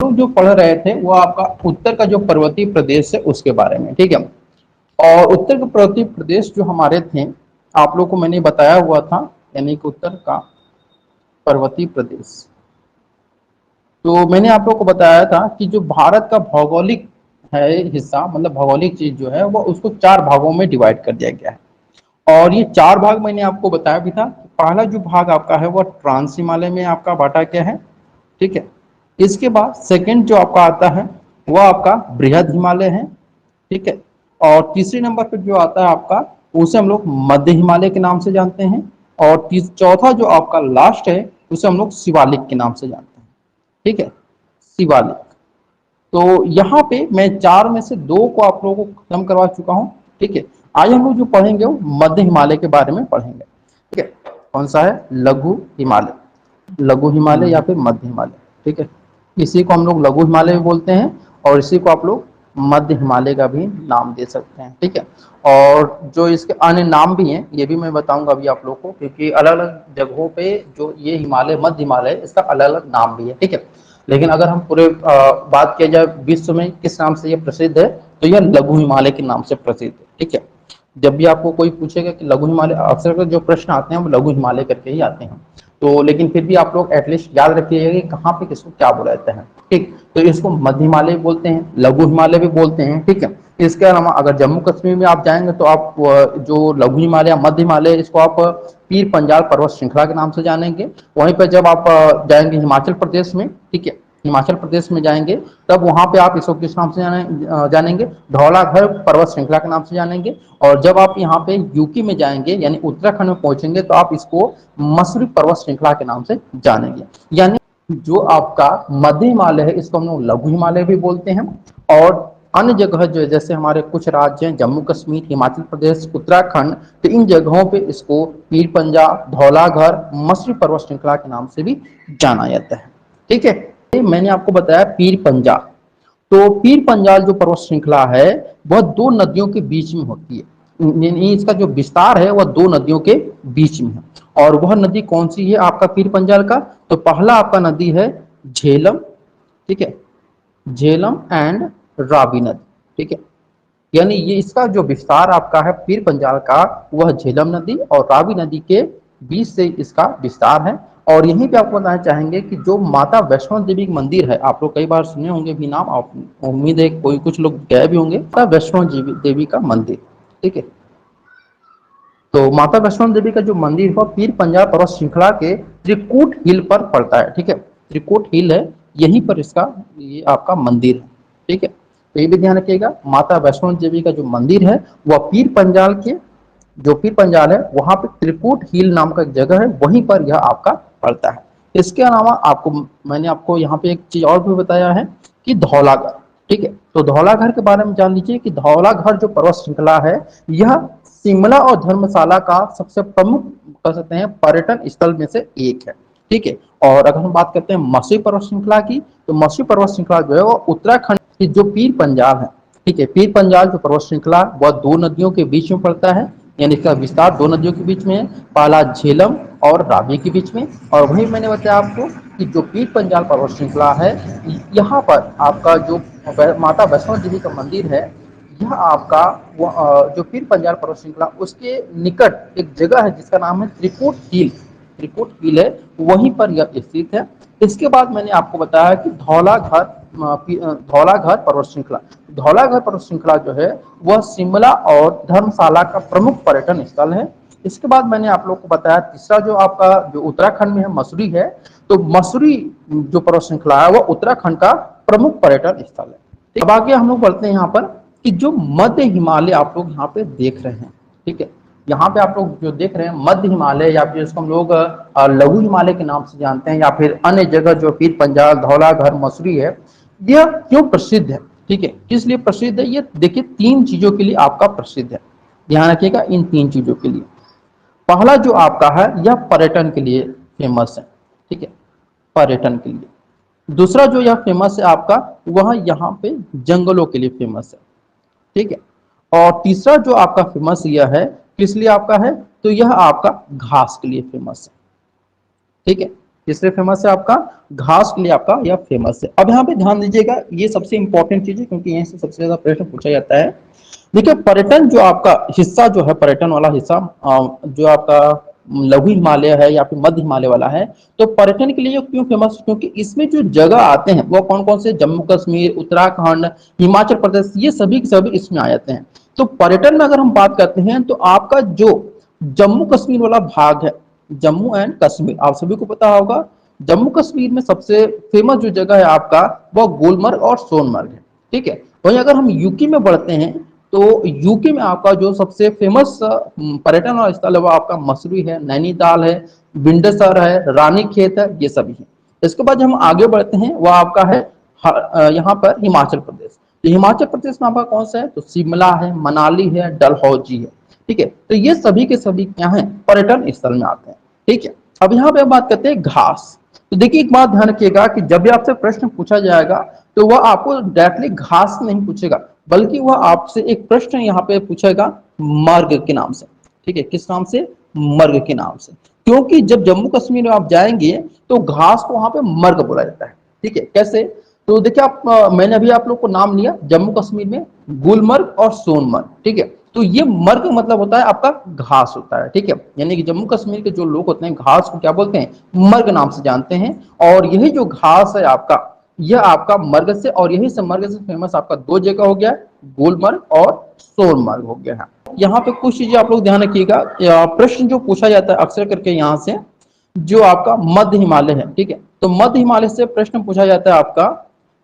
लोग जो पढ़ रहे थे वो आपका उत्तर का जो पर्वतीय प्रदेश है उसके बारे में, ठीक है। और उत्तर के पर्वतीय प्रदेश जो हमारे थे, आप लोग को मैंने बताया हुआ था, यानी कि उत्तर का पर्वतीय प्रदेश, तो मैंने आप लोग को बताया था कि जो भारत का भौगोलिक है हिस्सा, मतलब भौगोलिक चीज जो है वो उसको 4 भागों में डिवाइड कर दिया गया है। और ये 4 भाग मैंने आपको बताया भी था। पहला जो भाग आपका है वो ट्रांस हिमालय में आपका बांटा गया है, ठीक है। इसके बाद सेकंड जो आपका आता है वो आपका बृहद हिमालय है, ठीक है। और तीसरे नंबर पर जो आता है आपका, उसे हम लोग मध्य हिमालय के नाम से जानते हैं। और चौथा जो आपका लास्ट है उसे हम लोग शिवालिक के नाम से जानते हैं, ठीक है, शिवालिक। तो यहाँ पे मैं 4 में से 2 को आप लोगों को खत्म करवा चुका हूँ, ठीक है। आज हम लोग जो पढ़ेंगे वो मध्य हिमालय के बारे में पढ़ेंगे, ठीक है। कौन सा है? लघु हिमालय, लघु हिमालय या फिर मध्य हिमालय, ठीक है। इसी को हम लोग लघु हिमालय भी बोलते हैं और इसी को आप लोग मध्य हिमालय का भी नाम दे सकते हैं, ठीक है। और जो इसके अन्य नाम भी हैं ये भी मैं बताऊंगा अभी आप लोग को, क्योंकि अलग अलग जगहों पे जो ये हिमालय, मध्य हिमालय, इसका अलग अलग नाम भी है, ठीक है। लेकिन अगर हम पूरे बात किया जाए विश्व में किस नाम से यह प्रसिद्ध है, तो यह लघु हिमालय के नाम से प्रसिद्ध है, ठीक है। जब भी आपको कोई पूछेगा कि लघु हिमालय, अक्सर जो प्रश्न आते हैं वो लघु हिमालय करके ही आते हैं। तो लेकिन फिर भी आप लोग एटलीस्ट याद रखिएगा कि कहाँ पे किसको क्या बोला जाता है, ठीक। तो इसको मध्य हिमालय भी बोलते हैं, लघु हिमालय भी बोलते हैं, ठीक है। इसके अलावा अगर जम्मू कश्मीर में आप जाएंगे तो आप जो लघु हिमालय, मध्य हिमालय, इसको आप पीर पंजाल पर्वत श्रृंखला के नाम से जानेंगे। वहीं पर जब आप जाएंगे हिमाचल प्रदेश में, ठीक है, हिमाचल प्रदेश में जाएंगे तब वहां पे आप इसको किस नाम से जानेंगे? धौलाधर पर्वत श्रृंखला के नाम से जानेंगे। और जब आप यहाँ पे यूपी में जाएंगे यानी उत्तराखंड में पहुंचेंगे तो आप इसको मसूरी पर्वत श्रृंखला के नाम से जानेंगे। यानी जो आपका मध्य हिमालय है इसको हम लोग लघु हिमालय भी बोलते हैं। और अन्य जगह जो जैसे हमारे कुछ राज्य हैं, जम्मू कश्मीर, हिमाचल प्रदेश, उत्तराखंड, तो इन जगहों पे इसको पीर पंजाल, धौलाधर, मसूरी पर्वत श्रृंखला के नाम से भी जाना जाता है, ठीक है। मैंने आपको बताया पीर पंजाल, तो पीर पंजाल जो पर्वत श्रृंखला है वह 2 नदियों के बीच में होती है। इसका जो विस्तार है वह 2 नदियों के बीच में है। और वह नदी कौन सी है आपका पीर पंजाल का? तो पहला आपका नदी है झेलम, ठीक है, झेलम एंड रावी नदी, ठीक है। यानी ये इसका जो विस्तार आपका है पीर पंजाल का, वह झेलम नदी और रावी नदी के बीच से इसका विस्तार है। और यहीं पे आपको बताना चाहेंगे कि जो माता वैष्णो देवी मंदिर है, आप लोग कई बार सुने होंगे भी नाम, आप उम्मीद है कोई कुछ लोग गए भी होंगे, माता वैष्णो देवी का मंदिर, ठीक है। तो माता वैष्णो देवी का जो मंदिर है पीर पंजाल पर्वत श्रृंखला के त्रिकूट हिल पर पड़ता है, ठीक है। त्रिकूट हिल है, यहीं पर इसका ये आपका मंदिर है, ठीक है। तो ये भी ध्यान रखिएगा, माता वैष्णो देवी का जो मंदिर है वह पीर पंजाल के, जो पीर पंजाल है वहां पे त्रिकूट हिल नाम का एक जगह है, वहीं पर यह आपका पड़ता है। इसके अलावा आपको मैंने आपको यहाँ पे एक चीज और भी बताया है कि धौलाघर, ठीक है। तो धौलाघर के बारे में जान लीजिए कि धौलाघर जो पर्वत श्रृंखला है यह शिमला और धर्मशाला का सबसे प्रमुख कह सकते हैं पर्यटन स्थल में से एक है, ठीक है। और अगर हम बात करते हैं मसूरी पर्वत श्रृंखला की, तो मसूरी पर्वत श्रृंखला जो है वो उत्तराखंड की जो पीर पंजाल है, ठीक है, पीर पंजाल जो पर्वत श्रृंखला वह 2 नदियों के बीच में पड़ता है। यानी इसका विस्तार 2 नदियों के बीच में है, पहला झेलम और रावी के बीच में। और वही मैंने बताया आपको कि जो पीर पंजाल पर्वत श्रृंखला है, यहाँ पर आपका जो माता वैष्णो देवी का मंदिर है, यह आपका जो पीर पंजाल पर्वत श्रृंखला उसके निकट एक जगह है जिसका नाम है त्रिकूट हिल, त्रिकूट हिल है, वहीं पर यह स्थित है। इसके बाद मैंने आपको बताया कि धौलाघर पर्वत श्रृंखला, धौलाघर पर्वत श्रृंखला जो है वह शिमला और धर्मशाला का प्रमुख पर्यटन स्थल है। इसके बाद मैंने आप लोग को बताया तीसरा जो आपका जो उत्तराखंड में है मसूरी है, तो मसूरी जो पर्वत श्रृंखला है वह उत्तराखंड का प्रमुख पर्यटन स्थल है। अब आगे हम लोग बढ़ते हैं यहाँ पर कि जो मध्य हिमालय आप लोग यहाँ पे देख रहे हैं, ठीक है, यहाँ पे आप लोग जो देख रहे हैं मध्य हिमालय या फिर इसको हम लोग लघु हिमालय के नाम से जानते हैं, या फिर अन्य जगह जो पीर पंजाल, धौलाघर, मसूरी है, यह क्यों प्रसिद्ध है, ठीक है, किस लिए प्रसिद्ध है? ये देखिए 3 चीजों के लिए आपका प्रसिद्ध है, ध्यान रखिएगा इन 3 चीजों के लिए। पहला जो आपका है यह पर्यटन के लिए फेमस है, ठीक है, पर्यटन के लिए। दूसरा जो यह फेमस है आपका, वह यहाँ पे जंगलों के लिए फेमस है, ठीक है। और तीसरा जो आपका फेमस यह है, किस लिए आपका है? तो यह आपका घास के लिए फेमस है, ठीक है। किस लिए फेमस है? आपका घास के लिए आपका यह फेमस है। अब यहाँ पे ध्यान दीजिएगा, ये सबसे इंपॉर्टेंट चीज है क्योंकि यहीं से सबसे ज्यादा प्रश्न पूछा जाता है। देखिए पर्यटन जो आपका हिस्सा जो है, पर्यटन वाला हिस्सा जो आपका लघु हिमालय है या फिर मध्य हिमालय वाला है, तो पर्यटन के लिए ये क्यों फेमस? क्योंकि इसमें जो जगह आते हैं वो कौन कौन से? जम्मू कश्मीर, उत्तराखंड, हिमाचल प्रदेश, ये सभी के सभी इसमें आ जाते हैं। तो पर्यटन में अगर हम बात करते हैं तो आपका जो जम्मू कश्मीर वाला भाग है, जम्मू एंड कश्मीर, आप सभी को पता होगा जम्मू कश्मीर में सबसे फेमस जो जगह है आपका वो गुलमर्ग और सोनमर्ग है। ठीक है, वहीं अगर हम यूके में बढ़ते हैं तो यूके में आपका जो सबसे फेमस पर्यटन स्थल है वो आपका मसूरी है, नैनीताल है, बिंडसर है, रानीखेत है, ये सभी है। इसके बाद हम आगे बढ़ते हैं, वह आपका है यहाँ पर हिमाचल प्रदेश। तो हिमाचल प्रदेश में आपका कौन सा है? तो शिमला है, मनाली है, डलहौजी है। ठीक है, तो ये सभी के सभी क्या है? पर्यटन स्थल में आते हैं। ठीक है, अब यहाँ पे बात करते हैं घास। तो देखिए एक बात ध्यान रखिएगा कि जब भी आपसे प्रश्न पूछा जाएगा तो वह आपको डायरेक्टली घास नहीं पूछेगा, बल्कि वह आपसे एक प्रश्न यहाँ पे पूछेगा मर्ग के नाम से। ठीक है, किस नाम से? मर्ग के नाम से। क्योंकि जब जम्मू कश्मीर में आप जाएंगे तो घास को वहां पे मर्ग बोला जाता है। ठीक है, कैसे? तो देखिए आप मैंने अभी आप लोग को नाम लिया जम्मू कश्मीर में गुलमर्ग और सोनमर्ग। ठीक है, तो ये मर्ग मतलब होता है आपका घास होता है। ठीक है, यानी कि जम्मू कश्मीर के जो लोग होते हैं घास को क्या बोलते हैं? मर्ग नाम से जानते हैं। और यही जो घास है आपका, यह आपका मर्ग से, और यही से मर्ग से फेमस आपका दो जगह हो गया, गुलमर्ग और सोनमर्ग हो गया है। यहाँ पे कुछ चीजें आप लोग ध्यान रखिएगा, प्रश्न जो पूछा जाता है अक्सर करके यहाँ से, जो आपका मध्य हिमालय है, ठीक है, तो मध्य हिमालय से प्रश्न पूछा जाता है आपका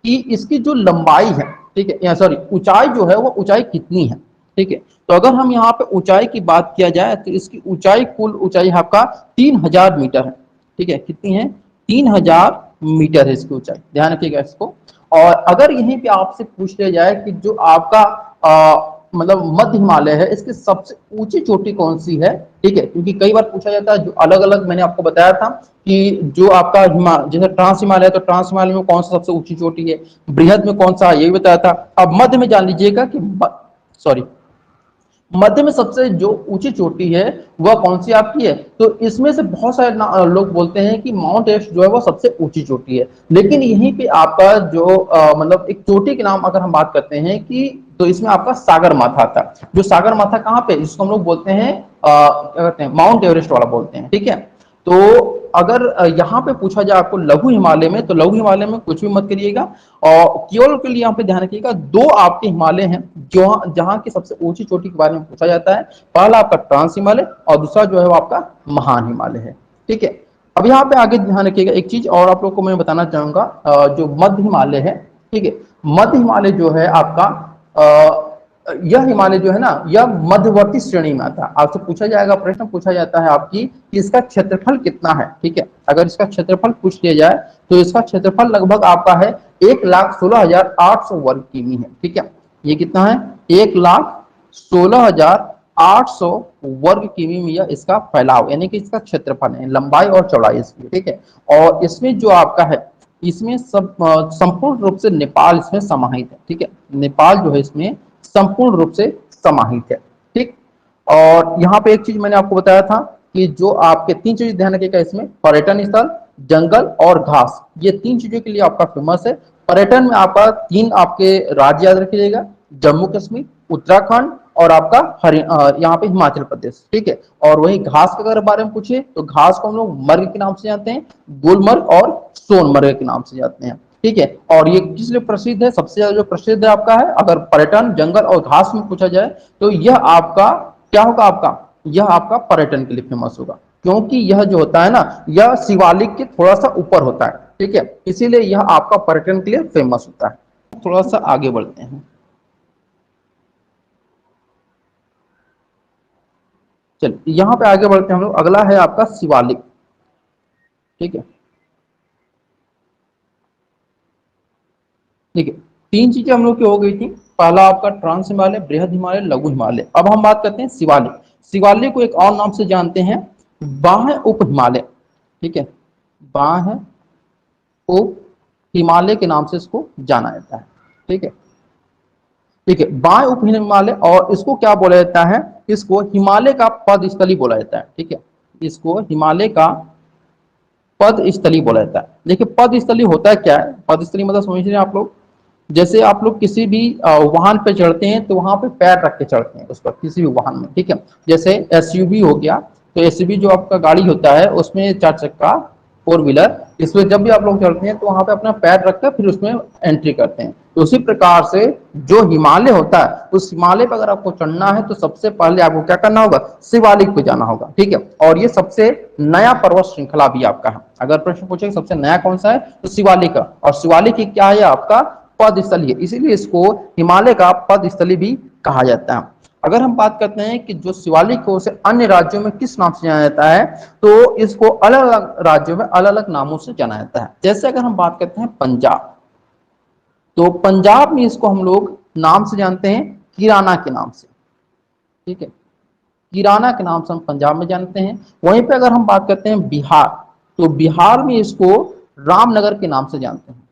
कि इसकी जो लंबाई है, ठीक है, या सॉरी ऊंचाई जो है वो ऊंचाई कितनी है। ठीक है, तो अगर हम यहाँ पे ऊंचाई की बात किया जाए तो इसकी ऊंचाई, कुल ऊंचाई आपका 3000 मीटर है। ठीक है, कितनी है? 3000 मीटर है इसकी ऊंचाई, ध्यान रखिएगा इसको। और अगर यहीं पे आपसे पूछ लिया जाए कि जो आपका मतलब मध्य हिमालय है, इसकी सबसे ऊंची चोटी कौन सी है? ठीक है, क्योंकि कई बार पूछा जाता है, जो अलग अलग मैंने आपको बताया था कि जो आपका जैसे ट्रांस हिमालय है तो ट्रांस हिमालय में कौन सा सबसे ऊंची चोटी है, बृहद में कौन सा है, ये भी बताया था। अब मध्य में जान लीजिएगा कि सॉरी मध्य में सबसे जो ऊंची चोटी है वह कौन सी आपकी है? तो इसमें से बहुत सारे लोग बोलते हैं कि माउंट एवरेस्ट जो है वह सबसे ऊंची चोटी है। लेकिन यहीं पे आपका जो मतलब एक चोटी के नाम अगर हम बात करते हैं कि, तो इसमें आपका सागर माथा था। जो सागर माथा कहाँ पे? जिसको हम लोग बोलते हैं क्या कहते हैं, माउंट एवरेस्ट वाला बोलते हैं। ठीक है, तो अगर यहाँ पे पूछा जाए आपको लघु हिमालय में, तो लघु हिमालय में कुछ भी मत करिएगा, और केवल के लिए यहाँ पे ध्यान रखिएगा दो आपके हिमालय हैं जो जहाँ की सबसे ऊंची चोटी के बारे में पूछा जाता है। पहला आपका ट्रांस हिमालय और दूसरा जो है वो आपका महान हिमालय है। ठीक है, अब यहाँ पे आगे ध्यान रखिएगा एक चीज और आप लोग को मैं बताना चाहूंगा, जो मध्य हिमालय है, ठीक है, मध्य हिमालय जो है आपका यह हिमालय जो है ना, यह मध्यवर्ती श्रेणी में आता है। आपसे पूछा जाएगा, प्रश्न पूछा जाता है आपकी कि इसका क्षेत्रफल कितना है। ठीक है, अगर इसका क्षेत्रफल पूछ लिया जाए तो इसका क्षेत्रफल लगभग आपका है 1,16,800 वर्ग किमी है। ठीक है, ये कितना है? 1,16,800 वर्ग किमी में यह इसका फैलाव, यानी कि इसका क्षेत्रफल है, लंबाई और चौड़ाई इसकी। ठीक है, और इसमें जो आपका है, इसमें सब संपूर्ण रूप से नेपाल इसमें समाहित है। ठीक है, नेपाल जो है इसमें संपूर्ण रूप से समाहित है। ठीक, और यहाँ पे एक चीज मैंने आपको बताया था कि जो आपके तीन चीज ध्यान रखिएगा इसमें, पर्यटन स्थल, जंगल और घास, ये तीन चीजों के लिए आपका फेमस है। पर्यटन में आपका तीन आपके राज्य याद रखिएगा, जम्मू कश्मीर, उत्तराखंड और आपका यहाँ पे हिमाचल प्रदेश। ठीक है, और वही घास के अगर बारे में पूछे तो घास को हम लोग मर्ग के नाम से जानते हैं, गुलमर्ग और सोनमर्ग के नाम से जानते हैं। ठीक है, और ये किस लिए प्रसिद्ध है? सबसे ज्यादा जो प्रसिद्ध है आपका है, अगर पर्यटन, जंगल और घास में पूछा जाए तो यह आपका क्या होगा? आपका यह आपका पर्यटन के लिए फेमस होगा, क्योंकि यह जो होता है ना, यह शिवालिक के थोड़ा सा ऊपर होता है। ठीक है, इसीलिए यह आपका पर्यटन के लिए फेमस होता है। थोड़ा सा आगे बढ़ते हैं, चलिए यहाँ पे आगे बढ़ते हैं हम लोग। अगला है आपका शिवालिक। ठीक है, ठीक है, तीन चीजें हम लोग की हो गई थी, पहला आपका ट्रांस हिमालय, बृहद हिमालय, लघु हिमालय। अब हम बात करते हैं शिवालिक। शिवालिक को एक और नाम से जानते हैं, बाह्य उप हिमालय। ठीक है, बाह्य उप हिमालय के नाम से इसको जाना जाता है। ठीक है, ठीक है, बाह्य उप हिमालय, और इसको क्या बोला जाता है? इसको हिमालय का पदस्थली बोला जाता है। ठीक है, इसको हिमालय का पद स्थली बोला जाता है। देखिए पद स्थली होता है क्या है, पद स्थली मतलब समझ रहे हैं आप लोग, जैसे आप लोग किसी भी वाहन पे चढ़ते हैं तो वहां पे पैर रख के चढ़ते हैं उस पर, किसी भी वाहन में, ठीक है। जैसे एसयूवी हो गया, तो एसयूवी जो आपका गाड़ी होता है उसमें 4 चक्का, 4 व्हीलर, इसमें जब भी आप लोग चढ़ते हैं तो वहां पे अपना पैर रखकर फिर उसमें एंट्री करते हैं। तो उसी प्रकार से जो हिमालय होता है, उस हिमालय पर अगर आपको चढ़ना है तो सबसे पहले आपको क्या करना होगा, शिवालिक पे जाना होगा, ठीक है। और ये सबसे नया पर्वत श्रृंखला भी आपका है। अगर प्रश्न पूछे सबसे नया कौन सा है, तो शिवालिक का। और शिवालिक ही क्या है, आपका पद स्थली है, इसीलिए इसको हिमालय का पद स्थली भी कहा जाता है। अगर हम बात करते हैं कि जो शिवालिक को उसे अन्य राज्यों में किस नाम से जाना जाता है, तो इसको अलग अलग राज्यों में अलग अलग नामों से जाना जाता है। जैसे अगर हम बात करते हैं पंजाब, तो पंजाब में इसको हम लोग नाम से जानते हैं किराना के नाम से, ठीक है, किराना के नाम से हम पंजाब में जानते हैं। वहीं पे अगर हम बात करते हैं बिहार, तो बिहार में इसको रामनगर के नाम से जानते हैं,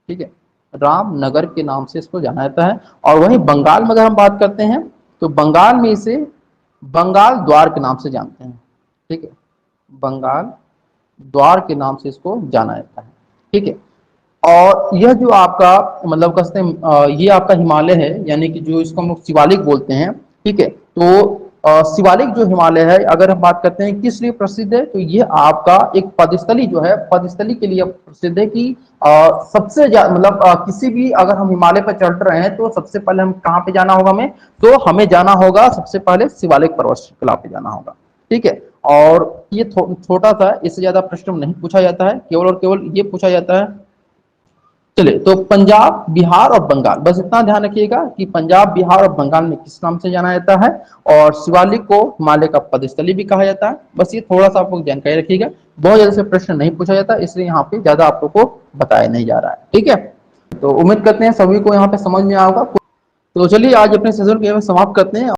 ठीक है, रामनगर के नाम से इसको जाना जाता है। और वहीं बंगाल में अगर हम बात करते हैं, तो बंगाल में इसे बंगाल द्वार के नाम से जानते हैं, ठीक है, बंगाल द्वार के नाम से इसको जाना जाता है, ठीक है। और यह जो आपका मतलब कहते हैं ये आपका हिमालय है, यानी कि जो इसको हम लोग शिवालिक बोलते हैं, ठीक है। तो शिवालिक जो हिमालय है, अगर हम बात करते हैं किस लिए प्रसिद्ध है, तो ये आपका एक पदस्थली जो है, पदस्थली के लिए प्रसिद्ध है कि सबसे मतलब किसी भी अगर हम हिमालय पर चढ़ रहे हैं तो सबसे पहले हम कहाँ पे जाना होगा हमें, तो हमें जाना होगा सबसे पहले शिवालिक पर्वत श्रृंखला पे जाना होगा, ठीक है। और ये छोटा सा, इससे ज्यादा प्रश्न नहीं पूछा जाता है, केवल और केवल ये पूछा जाता है। चलिए, तो पंजाब, बिहार और बंगाल, बस इतना ध्यान रखिएगा कि पंजाब, बिहार और बंगाल में किस नाम से जाना जाता है, और शिवालिक को हिमालय का पदस्थली भी कहा जाता है। बस ये थोड़ा सा आप लोग जानकारी रखिएगा, बहुत ज्यादा से प्रश्न नहीं पूछा जाता, इसलिए यहाँ पे ज्यादा आप लोग को बताया नहीं जा रहा है, ठीक है। तो उम्मीद करते हैं सभी को यहाँ पे समझ में आएगा। तो चलिए आज अपने सेशन को समाप्त करते हैं।